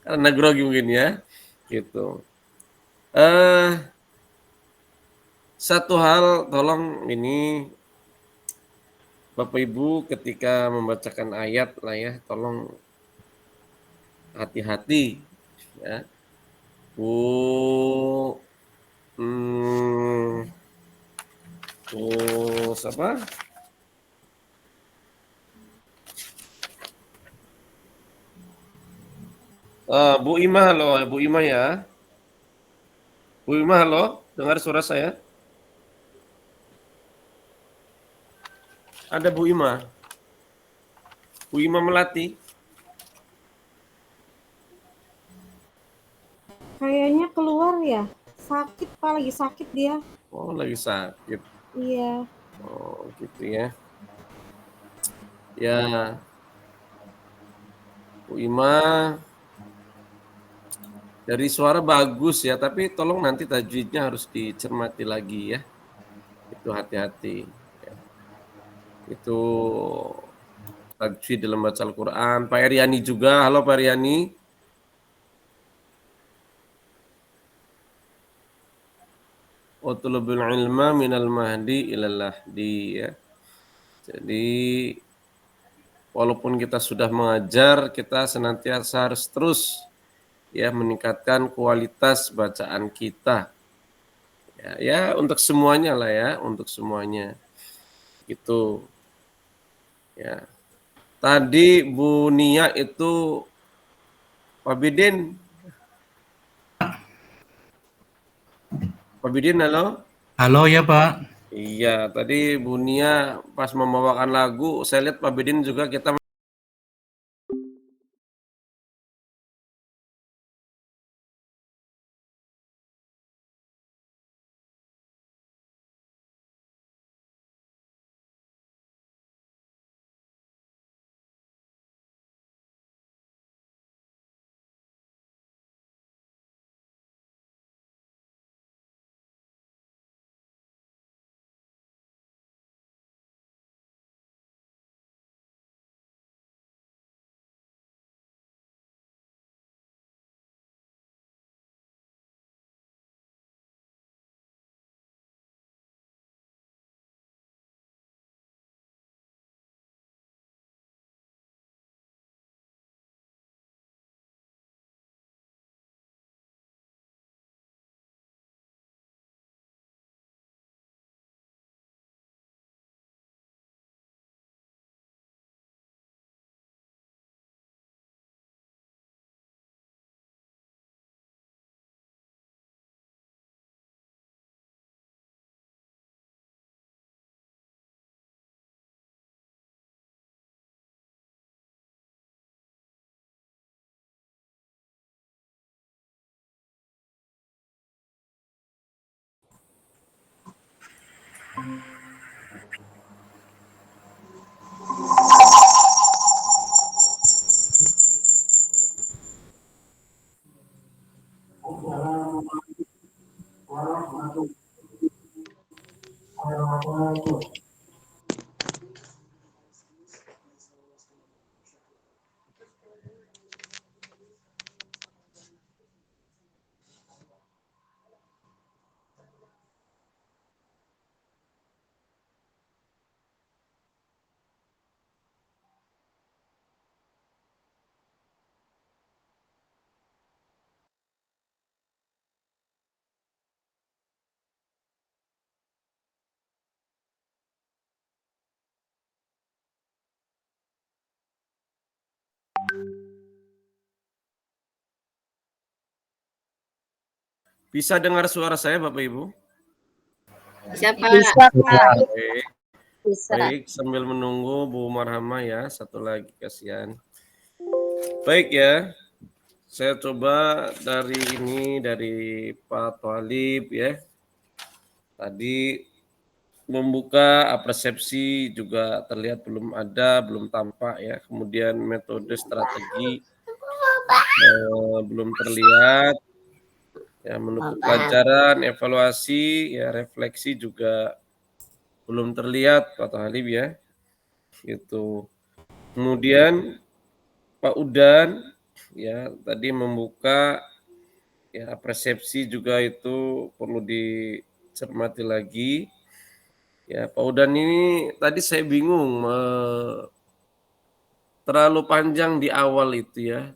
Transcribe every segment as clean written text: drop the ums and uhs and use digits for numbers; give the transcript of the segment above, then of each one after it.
Karena grogi mungkin ya, gitu. Eh, satu hal tolong ini Bapak Ibu ketika membacakan ayat lah ya, tolong hati-hati ya. Bu hmm, terus apa? Bu Ima, halo, Bu Ima ya. Bu Ima, halo, dengar suara saya? Ada Bu Ima. Bu Ima Melati. Kayaknya keluar ya. Sakit Pak, lagi sakit dia. Oh, lagi sakit. Iya. Oh, gitu ya. Ya, Bu Ima, dari suara bagus ya, tapi tolong nanti tajwidnya harus dicermati lagi ya. Itu hati-hati. Ya. Itu tajwid dalam baca Al-Quran. Pak Eryani juga, halo Pak Eryani. Utlubul ilma minal mahdi ilal lahdi ya. Jadi walaupun kita sudah mengajar, kita senantiasa harus terus ya meningkatkan kualitas bacaan kita. Ya, untuk semuanya lah ya, untuk semuanya. Gitu. Ya. Tadi Bu Nia itu Pak Bidin. Pak Bidin, halo. Halo ya Pak. Iya, tadi Bu Nia pas membawakan lagu, saya lihat Pak Bidin juga kita bisa dengar suara saya Bapak Ibu? Siapa? Bisa Pak. Baik, Bisa. baik sambil menunggu Bu Marhama ya, satu lagi kasihan. Baik ya, saya coba dari Pak Thalib ya. Tadi membuka persepsi juga terlihat belum tampak ya. Kemudian metode strategi belum terlihat. Ya, menutup pelajaran, evaluasi, ya refleksi juga belum terlihat Pak Thalib ya. Gitu. Kemudian Pak Udan ya tadi membuka ya persepsi juga itu perlu dicermati lagi. Ya Pak Udan ini tadi saya bingung terlalu panjang di awal itu ya.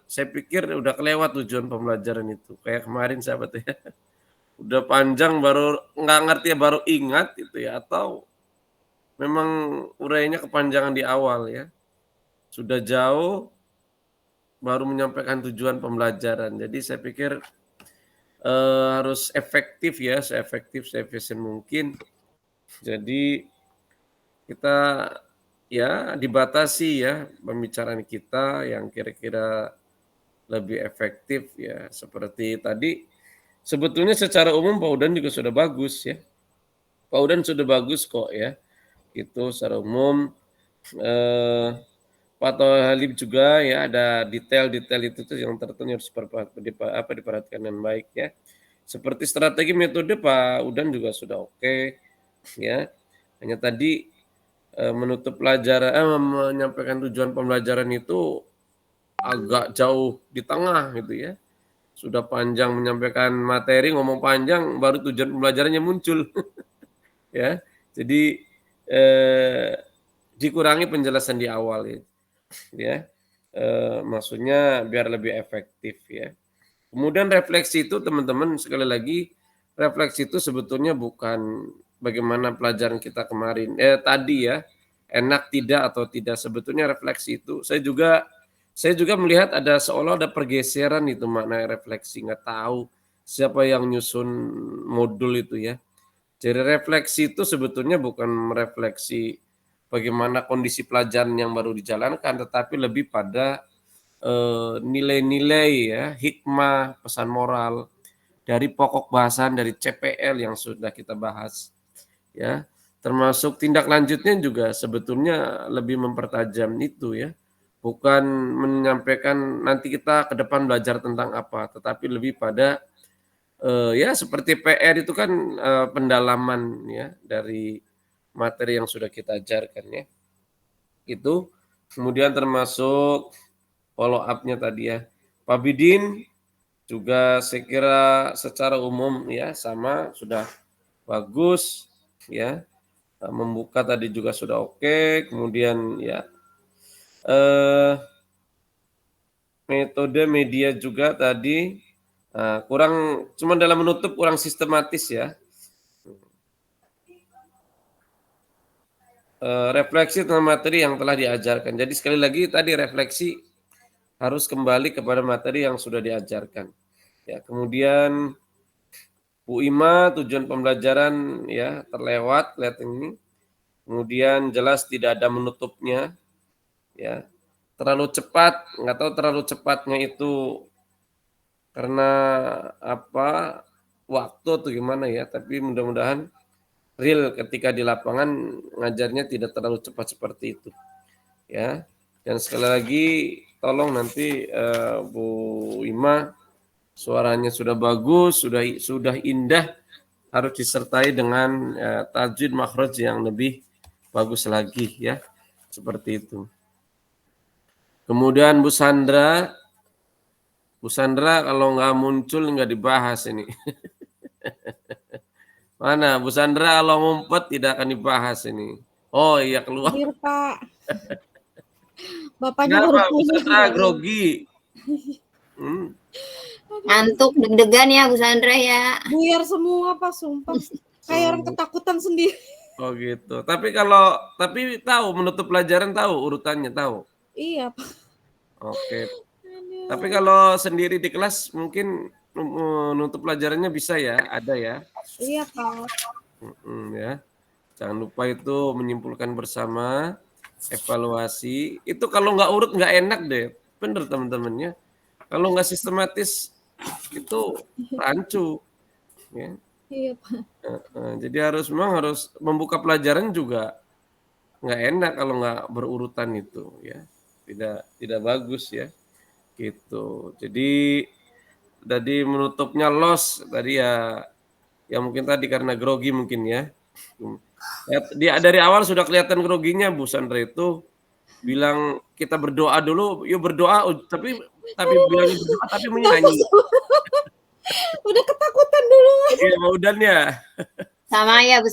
Saya pikir udah kelewat tujuan pembelajaran itu. Kayak kemarin sahabat ya. Udah panjang baru nggak ngerti ya baru ingat gitu ya atau memang urainya kepanjangan di awal ya. Sudah jauh baru menyampaikan tujuan pembelajaran. Jadi saya pikir harus efektif ya, seefektif, seefisien mungkin. Jadi kita ya dibatasi ya pembicaraan kita yang kira-kira lebih efektif ya. Seperti tadi sebetulnya secara umum Pak Udan juga sudah bagus ya. Pak Udan sudah bagus kok ya. Itu secara umum eh, Pak Halib juga ya ada detail-detail itu tuh yang tertentu harus diperhatikan dengan baik ya. Seperti strategi metode Pak Udan juga sudah oke ya. Hanya tadi menutup pelajaran menyampaikan tujuan pembelajaran itu agak jauh di tengah gitu ya. Sudah panjang menyampaikan materi, ngomong panjang baru tujuan pembelajarannya muncul. Ya. Jadi dikurangi penjelasan di awal ya. Maksudnya biar lebih efektif ya. Kemudian refleksi itu teman-teman sekali lagi refleksi itu sebetulnya bukan bagaimana pelajaran kita kemarin tadi ya enak tidak atau tidak sebetulnya refleksi itu saya juga melihat ada seolah ada pergeseran itu makna refleksi nggak tahu siapa yang nyusun modul itu ya. Jadi refleksi itu sebetulnya bukan merefleksi bagaimana kondisi pelajaran yang baru dijalankan tetapi lebih pada nilai-nilai ya, hikmah, pesan moral dari pokok bahasan dari CPL yang sudah kita bahas ya. Termasuk tindak lanjutnya juga sebetulnya lebih mempertajam itu ya. Bukan menyampaikan nanti kita ke depan belajar tentang apa, tetapi lebih pada ya seperti PR itu kan pendalaman ya dari materi yang sudah kita ajarkan ya. Itu kemudian termasuk follow up-nya tadi ya. Pak Bidin juga saya kira secara umum ya sama sudah bagus ya. Membuka tadi juga sudah oke. Kemudian ya metode media juga tadi kurang cuma dalam menutup kurang sistematis ya. Refleksi tentang materi yang telah diajarkan. Jadi sekali lagi tadi refleksi harus kembali kepada materi yang sudah diajarkan. Ya, kemudian Bu Ima tujuan pembelajaran ya terlewat lihat ini. Kemudian jelas tidak ada menutupnya ya. Terlalu cepat, nggak tahu terlalu cepatnya itu karena apa waktu atau gimana ya, tapi mudah-mudahan real ketika di lapangan ngajarnya tidak terlalu cepat seperti itu ya. Dan sekali lagi tolong nanti Bu Ima suaranya sudah bagus, sudah indah harus disertai dengan tajwid makhraj yang lebih bagus lagi ya. Seperti itu. Kemudian Bu Sandra kalau nggak muncul nggak dibahas ini. Mana Bu Sandra kalau ngumpet tidak akan dibahas ini. Oh iya keluar. Hadir, Pak. Bapaknya Kenapa baru Bu pulang. Sandra grogi? Ngantuk deg-degan ya Bu Sandra ya. Buyar semua, Pak, sumpah. Kayak orang ketakutan sendiri. Oh gitu. Tapi tahu menutup pelajaran tahu urutannya tahu. Iya, Pak. Oke. Aduh. Tapi kalau sendiri di kelas mungkin menutup pelajarannya bisa ya, ada ya. Iya, Pak. Ya. Jangan lupa itu menyimpulkan bersama, evaluasi. Itu kalau nggak urut nggak enak deh. Bener teman-temannya. Kalau nggak sistematis itu rancu. Ya. Iya, Pak. Jadi memang harus membuka pelajaran juga nggak enak kalau nggak berurutan itu ya. Tidak bagus ya. Gitu. Jadi tadi menutupnya loss tadi ya mungkin tadi karena grogi mungkin ya. Dia dari awal sudah kelihatan groginya Bu Sandra itu bilang kita berdoa dulu, yuk berdoa, tapi bilangnya berdoa tapi menyanyi. Udah ketakutan dulu. Iya, udah ya. Sama ya Bu